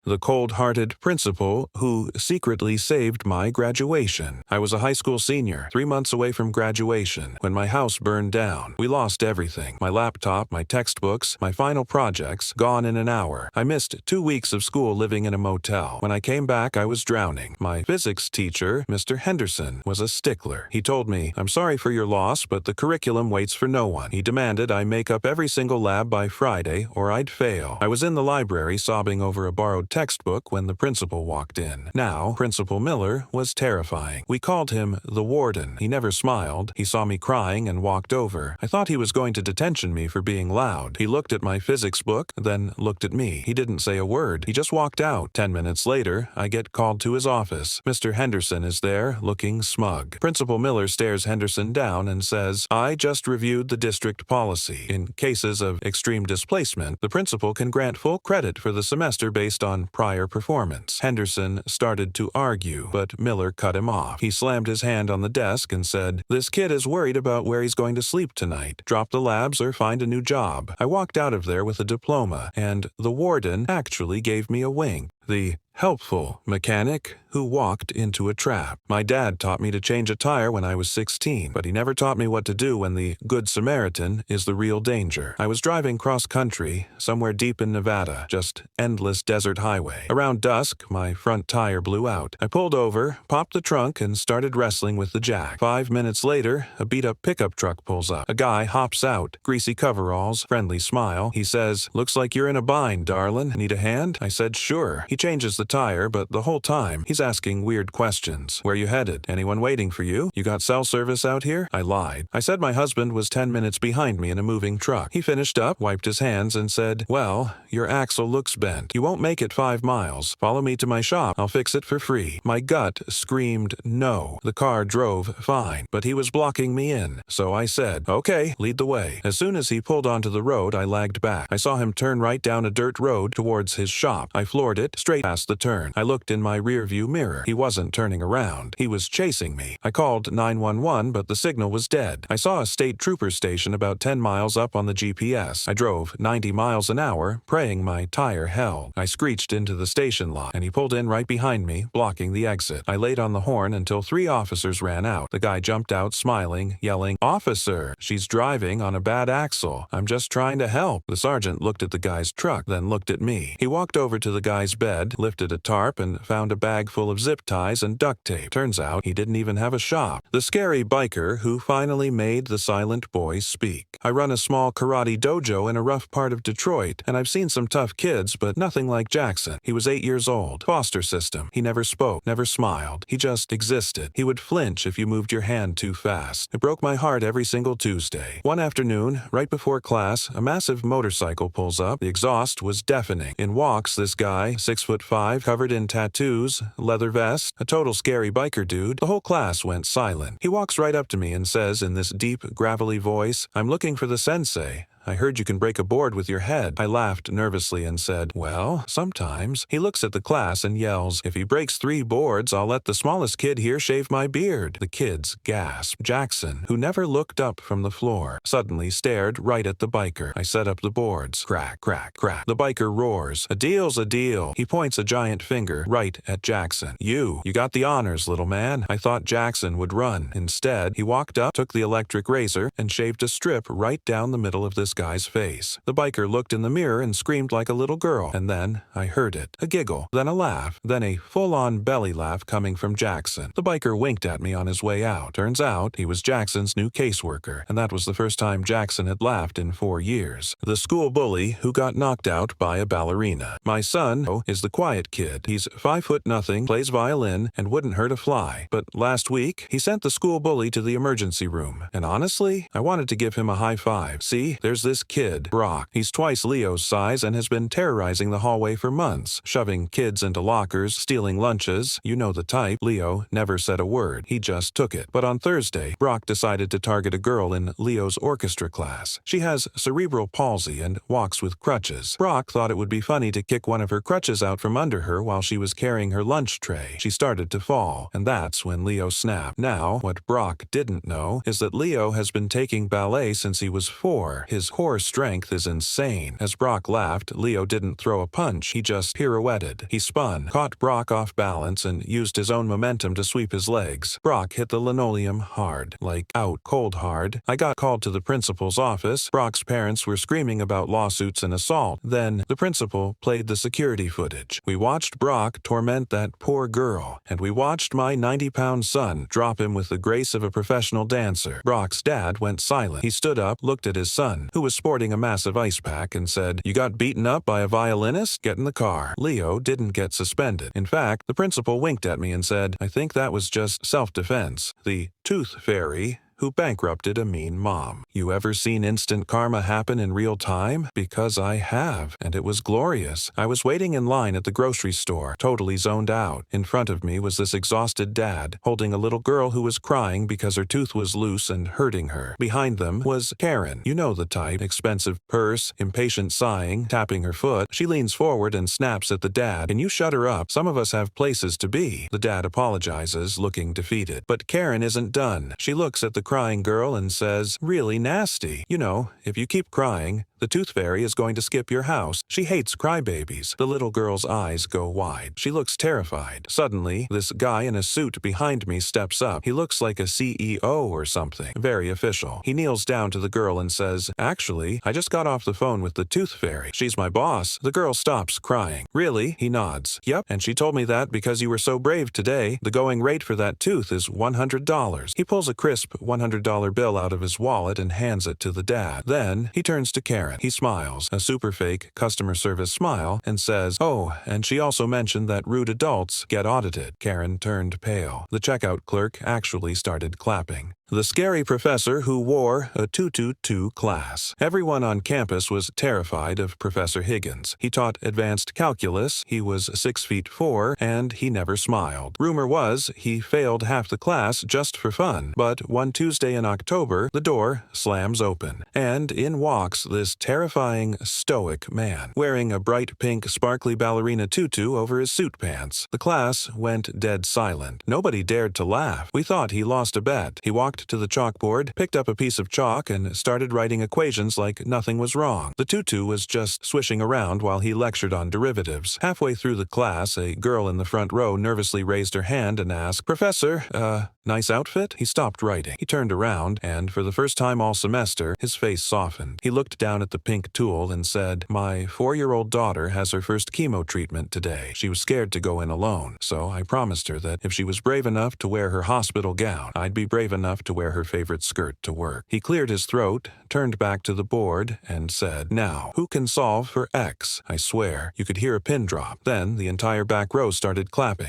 The cold-hearted principal who secretly saved my graduation. I was a high school senior, 3 months away from graduation, when my house burned down. We lost everything. My laptop, my textbooks, my final projects, gone in an hour. I missed 2 weeks of school living in a motel. When I came back, I was drowning. My physics teacher, Mr. Henderson, was a stickler. He told me, "I'm sorry for your loss, but the curriculum waits for no one." He demanded I make up every single lab by Friday, or I'd fail. I was in the library sobbing over a borrowed textbook when the principal walked in. Now, Principal Miller was terrifying. We called him the warden. He never smiled. He saw me crying and walked over. I thought he was going to detention me for being loud. He looked at my physics book, then looked at me. He didn't say a word. He just walked out. 10 minutes later, I get called to his office. Mr. Henderson is there, looking smug. Principal Miller stares Henderson down and says, "I just reviewed the district policy. In cases of extreme displacement, the principal can grant full credit for the semester based on prior performance." Henderson started to argue, but Miller cut him off. He slammed his hand on the desk and said, "This kid is worried about where he's going to sleep tonight. Drop the labs or find a new job." I walked out of there with a diploma, and the warden actually gave me a wink. The helpful mechanic who walked into a trap. My dad taught me to change a tire when I was 16, but he never taught me what to do when the Good Samaritan is the real danger. I was driving cross-country, somewhere deep in Nevada, just endless desert highway. Around dusk, my front tire blew out. I pulled over, popped the trunk, and started wrestling with the jack. 5 minutes later, a beat-up pickup truck pulls up. A guy hops out, greasy coveralls, friendly smile. He says, "Looks like you're in a bind, darlin'. Need a hand?" I said, "Sure." He changes the tire, but the whole time, he's asking weird questions. "Where you headed? Anyone waiting for you? You got cell service out here?" I lied. I said my husband was 10 minutes behind me in a moving truck. He finished up, wiped his hands, and said, "Well, your axle looks bent. You won't make it 5 miles. Follow me to my shop. I'll fix it for free." My gut screamed no. The car drove fine, but he was blocking me in. So I said, "Okay, lead the way." As soon as he pulled onto the road, I lagged back. I saw him turn right down a dirt road towards his shop. I floored it, straight past the turn. I looked in my rearview mirror. He wasn't turning around. He was chasing me. I called 911, but the signal was dead. I saw a state trooper station about 10 miles up on the GPS. I drove 90 miles an hour, praying my tire held. I screeched into the station lot, and he pulled in right behind me, blocking the exit. I laid on the horn until 3 officers ran out. The guy jumped out, smiling, yelling, "Officer, she's driving on a bad axle. I'm just trying to help." The sergeant looked at the guy's truck, then looked at me. He walked over to the guy's bed, lifted a tarp, and found a bag full of zip ties and duct tape. Turns out he didn't even have a shop. The scary biker who finally made the silent boy speak. I run a small karate dojo in a rough part of Detroit, and I've seen some tough kids, but nothing like Jackson. He was 8 years old. Foster system. He never spoke, never smiled. He just existed. He would flinch if you moved your hand too fast. It broke my heart every single Tuesday. One afternoon, right before class, a massive motorcycle pulls up. The exhaust was deafening. In walks this guy, 6'5", covered in tattoos, leather vest, a total scary biker dude. The whole class went silent. He walks right up to me and says in this deep, gravelly voice, "I'm looking for the sensei. I heard you can break a board with your head." I laughed nervously and said, "Well, sometimes." He looks at the class and yells, "If he breaks 3 boards, I'll let the smallest kid here shave my beard." The kids gasped. Jackson, who never looked up from the floor, suddenly stared right at the biker. I set up the boards. Crack, crack, crack. The biker roars, "A deal's a deal." He points a giant finger right at Jackson. You got the honors, little man." I thought Jackson would run. Instead, he walked up, took the electric razor, and shaved a strip right down the middle of this guy's face. The biker looked in the mirror and screamed like a little girl, and then I heard it. A giggle, then a laugh, then a full-on belly laugh coming from Jackson. The biker winked at me on his way out. Turns out he was Jackson's new caseworker, and that was the first time Jackson had laughed in 4 years. The school bully who got knocked out by a ballerina. My son is the quiet kid. He's 5'0", plays violin, and wouldn't hurt a fly. But last week, he sent the school bully to the emergency room, and honestly, I wanted to give him a high five. See, there's this kid, Brock. He's twice Leo's size and has been terrorizing the hallway for months, shoving kids into lockers, stealing lunches. You know the type. Leo never said a word. He just took it. But on Thursday, Brock decided to target a girl in Leo's orchestra class. She has cerebral palsy and walks with crutches. Brock thought it would be funny to kick one of her crutches out from under her while she was carrying her lunch tray. She started to fall, and that's when Leo snapped. Now, what Brock didn't know is that Leo has been taking ballet since he was 4. His His core strength is insane. As Brock laughed, Leo didn't throw a punch, he just pirouetted. He spun, caught Brock off balance, and used his own momentum to sweep his legs. Brock hit the linoleum hard, like out cold hard. I got called to the principal's office. Brock's parents were screaming about lawsuits and assault. Then the principal played the security footage. We watched Brock torment that poor girl, and we watched my 90-pound son drop him with the grace of a professional dancer. Brock's dad went silent. He stood up, looked at his son, who was sporting a massive ice pack, and said, "You got beaten up by a violinist? Get in the car." Leo didn't get suspended. In fact, the principal winked at me and said, "I think that was just self-defense. The tooth fairy who bankrupted a mean mom." You ever seen instant karma happen in real time? Because I have, and it was glorious. I was waiting in line at the grocery store, totally zoned out. In front of me was this exhausted dad, holding a little girl who was crying because her tooth was loose and hurting her. Behind them was Karen. You know the type, expensive purse, impatient sighing, tapping her foot. She leans forward and snaps at the dad. "Can you shut her up? Some of us have places to be." The dad apologizes, looking defeated. But Karen isn't done. She looks at the crying girl and says, "Really nasty. You know, if you keep crying, the tooth fairy is going to skip your house." She hates crybabies. The little girl's eyes go wide. She looks terrified. Suddenly, this guy in a suit behind me steps up. He looks like a CEO or something. Very official. He kneels down to the girl and says, "Actually, I just got off the phone with the tooth fairy. She's my boss." The girl stops crying. "Really?" He nods. "Yep, and she told me that because you were so brave today. The going rate for that tooth is $100. He pulls a crisp $100 bill out of his wallet and hands it to the dad. Then he turns to Karen. He smiles, a super fake customer service smile, and says, "Oh, and she also mentioned that rude adults get audited." Karen turned pale. The checkout clerk actually started clapping. The scary professor who wore a tutu to class. Everyone on campus was terrified of Professor Higgins. He taught advanced calculus, he was 6'4", and he never smiled. Rumor was he failed half the class just for fun. But one Tuesday in October, the door slams open, and in walks this terrifying, stoic man, wearing a bright pink sparkly ballerina tutu over his suit pants. The class went dead silent. Nobody dared to laugh. We thought he lost a bet. He walked to the chalkboard, picked up a piece of chalk, and started writing equations like nothing was wrong. The tutu was just swishing around while he lectured on derivatives. Halfway through the class, a girl in the front row nervously raised her hand and asked, "Professor, nice outfit?" He stopped writing. He turned around, and for the first time all semester, his face softened. He looked down at the pink tool and said, "My 4-year-old daughter has her first chemo treatment today. She was scared to go in alone, so I promised her that if she was brave enough to wear her hospital gown, I'd be brave enough to wear her favorite skirt to work." He cleared his throat, turned back to the board, and said, "Now, who can solve for X?" I swear, you could hear a pin drop. Then the entire back row started clapping.